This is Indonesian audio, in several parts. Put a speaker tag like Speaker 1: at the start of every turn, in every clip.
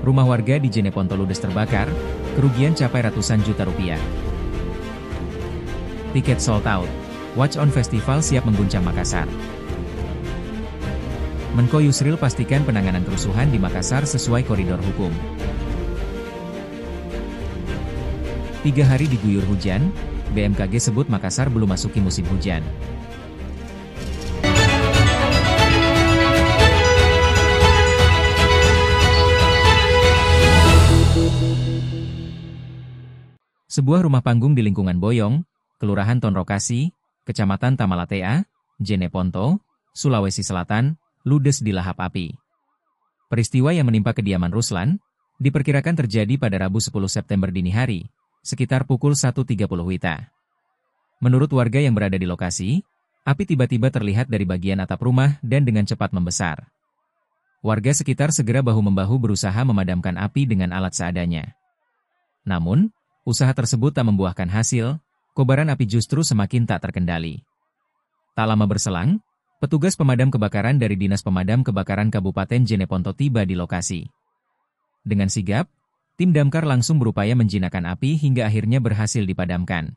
Speaker 1: Rumah warga di Jeneponto ludes terbakar, kerugian capai ratusan juta rupiah. Tiket sold out. Watch On Festival siap mengguncang Makassar. Menko Yusril pastikan penanganan kerusuhan di Makassar sesuai koridor hukum. 3 hari diguyur hujan, BMKG sebut Makassar belum masuki musim hujan. Sebuah rumah panggung di lingkungan Boyong, Kelurahan Tonrokasi, Kecamatan Tamalatea, Jeneponto, Sulawesi Selatan, ludes dilahap api. Peristiwa yang menimpa kediaman Ruslan, diperkirakan terjadi pada Rabu 10 September dini hari, sekitar pukul 1.30 WITA. Menurut warga yang berada di lokasi, api tiba-tiba terlihat dari bagian atap rumah dan dengan cepat membesar. Warga sekitar segera bahu-membahu berusaha memadamkan api dengan alat seadanya. Namun, usaha tersebut tak membuahkan hasil, kobaran api justru semakin tak terkendali. Tak lama berselang, petugas pemadam kebakaran dari Dinas Pemadam Kebakaran Kabupaten Jeneponto tiba di lokasi. Dengan sigap, tim damkar langsung berupaya menjinakkan api hingga akhirnya berhasil dipadamkan.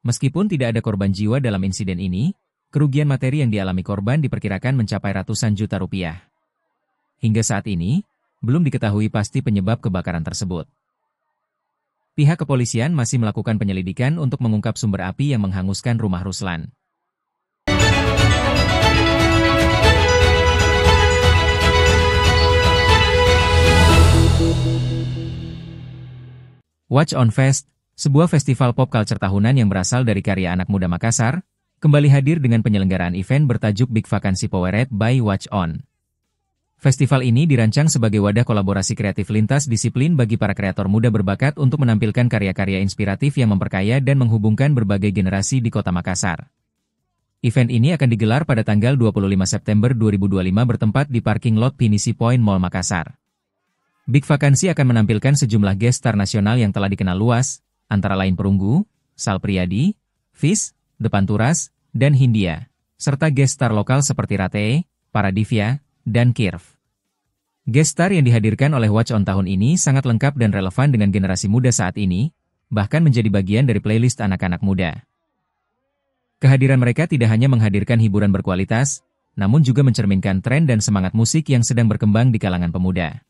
Speaker 1: Meskipun tidak ada korban jiwa dalam insiden ini, kerugian materi yang dialami korban diperkirakan mencapai ratusan juta rupiah. Hingga saat ini, belum diketahui pasti penyebab kebakaran tersebut. Pihak kepolisian masih melakukan penyelidikan untuk mengungkap sumber api yang menghanguskan rumah Ruslan. Watch On Fest, sebuah festival pop culture tahunan yang berasal dari karya anak muda Makassar, kembali hadir dengan penyelenggaraan event bertajuk Big Vacancy Powered by Watch On. Festival ini dirancang sebagai wadah kolaborasi kreatif lintas disiplin bagi para kreator muda berbakat untuk menampilkan karya-karya inspiratif yang memperkaya dan menghubungkan berbagai generasi di kota Makassar. Event ini akan digelar pada tanggal 25 September 2025 bertempat di parking lot Pinisi Point Mall Makassar. Big Vacancy akan menampilkan sejumlah guest star nasional yang telah dikenal luas, antara lain Perunggu, Sal Priadi, Fis, Depanturas, dan Hindia, serta guest star lokal seperti Rate, Paradivia, dan Kirv. Guest star yang dihadirkan oleh Watch On tahun ini sangat lengkap dan relevan dengan generasi muda saat ini, bahkan menjadi bagian dari playlist anak-anak muda. Kehadiran mereka tidak hanya menghadirkan hiburan berkualitas, namun juga mencerminkan tren dan semangat musik yang sedang berkembang di kalangan pemuda.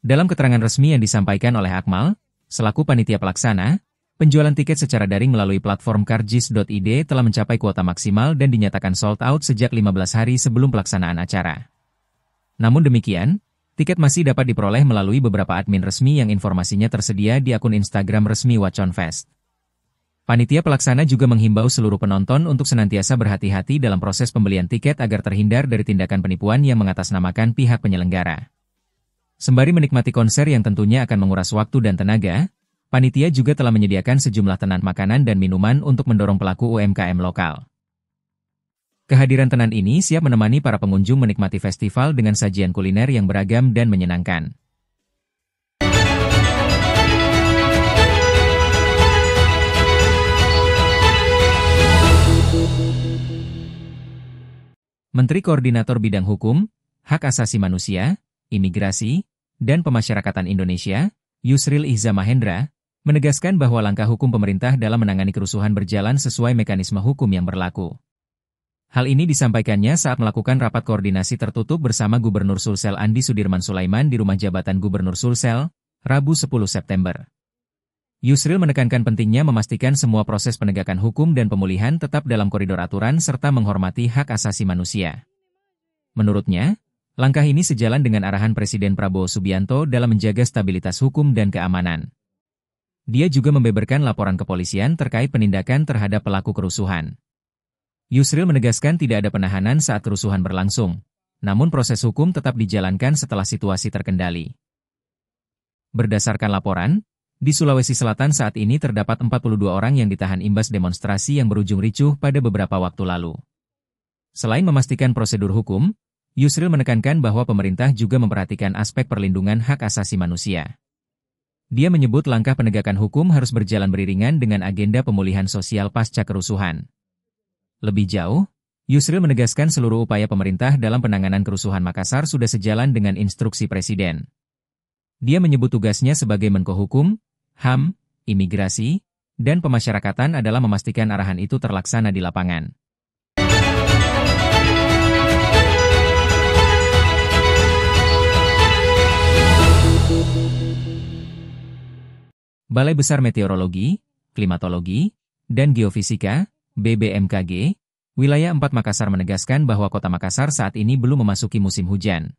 Speaker 1: Dalam keterangan resmi yang disampaikan oleh Akmal, selaku panitia pelaksana, penjualan tiket secara daring melalui platform karjis.id telah mencapai kuota maksimal dan dinyatakan sold out sejak 15 hari sebelum pelaksanaan acara. Namun demikian, tiket masih dapat diperoleh melalui beberapa admin resmi yang informasinya tersedia di akun Instagram resmi Watch On Fest. Panitia pelaksana juga menghimbau seluruh penonton untuk senantiasa berhati-hati dalam proses pembelian tiket agar terhindar dari tindakan penipuan yang mengatasnamakan pihak penyelenggara. Sembari menikmati konser yang tentunya akan menguras waktu dan tenaga, panitia juga telah menyediakan sejumlah tenan makanan dan minuman untuk mendorong pelaku UMKM lokal. Kehadiran tenan ini siap menemani para pengunjung menikmati festival dengan sajian kuliner yang beragam dan menyenangkan. Menteri Koordinator Bidang Hukum, Hak Asasi Manusia, Imigrasi, dan Pemasyarakatan Indonesia, Yusril Ihza Mahendra, menegaskan bahwa langkah hukum pemerintah dalam menangani kerusuhan berjalan sesuai mekanisme hukum yang berlaku. Hal ini disampaikannya saat melakukan rapat koordinasi tertutup bersama Gubernur Sulsel Andi Sudirman Sulaiman di Rumah Jabatan Gubernur Sulsel, Rabu 10 September. Yusril menekankan pentingnya memastikan semua proses penegakan hukum dan pemulihan tetap dalam koridor aturan serta menghormati hak asasi manusia. Menurutnya, langkah ini sejalan dengan arahan Presiden Prabowo Subianto dalam menjaga stabilitas hukum dan keamanan. Dia juga membeberkan laporan kepolisian terkait penindakan terhadap pelaku kerusuhan. Yusril menegaskan tidak ada penahanan saat kerusuhan berlangsung, namun proses hukum tetap dijalankan setelah situasi terkendali. Berdasarkan laporan, di Sulawesi Selatan saat ini terdapat 42 orang yang ditahan imbas demonstrasi yang berujung ricuh pada beberapa waktu lalu. Selain memastikan prosedur hukum, Yusril menekankan bahwa pemerintah juga memperhatikan aspek perlindungan hak asasi manusia. Dia menyebut langkah penegakan hukum harus berjalan beriringan dengan agenda pemulihan sosial pasca kerusuhan. Lebih jauh, Yusril menegaskan seluruh upaya pemerintah dalam penanganan kerusuhan Makassar sudah sejalan dengan instruksi Presiden. Dia menyebut tugasnya sebagai Menko Hukum, HAM, Imigrasi, dan Pemasyarakatan adalah memastikan arahan itu terlaksana di lapangan. Balai Besar Meteorologi, Klimatologi, dan Geofisika, BBMKG, Wilayah 4 Makassar menegaskan bahwa Kota Makassar saat ini belum memasuki musim hujan.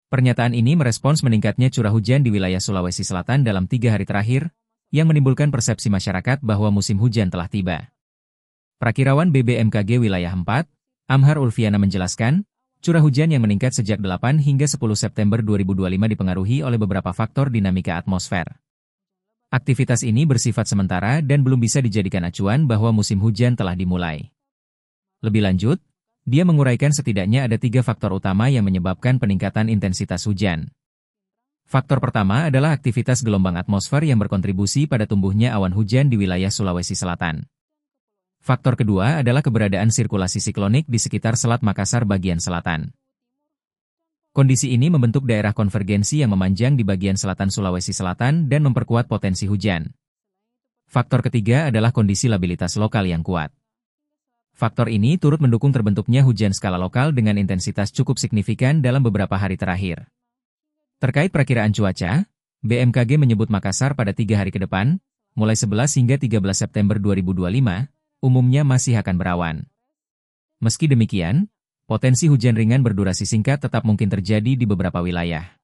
Speaker 1: Pernyataan ini merespons meningkatnya curah hujan di wilayah Sulawesi Selatan dalam 3 hari terakhir, yang menimbulkan persepsi masyarakat bahwa musim hujan telah tiba. Prakirawan BBMKG Wilayah 4, Amhar Ulfiana menjelaskan, curah hujan yang meningkat sejak 8 hingga 10 September 2025 dipengaruhi oleh beberapa faktor dinamika atmosfer. Aktivitas ini bersifat sementara dan belum bisa dijadikan acuan bahwa musim hujan telah dimulai. Lebih lanjut, dia menguraikan setidaknya ada 3 faktor utama yang menyebabkan peningkatan intensitas hujan. Faktor pertama adalah aktivitas gelombang atmosfer yang berkontribusi pada tumbuhnya awan hujan di wilayah Sulawesi Selatan. Faktor kedua adalah keberadaan sirkulasi siklonik di sekitar Selat Makassar bagian selatan. Kondisi ini membentuk daerah konvergensi yang memanjang di bagian selatan Sulawesi Selatan dan memperkuat potensi hujan. Faktor ketiga adalah kondisi labilitas lokal yang kuat. Faktor ini turut mendukung terbentuknya hujan skala lokal dengan intensitas cukup signifikan dalam beberapa hari terakhir. Terkait perakiraan cuaca, BMKG menyebut Makassar pada 3 hari ke depan, mulai 11 hingga 13 September 2025, umumnya masih akan berawan. Meski demikian, potensi hujan ringan berdurasi singkat tetap mungkin terjadi di beberapa wilayah.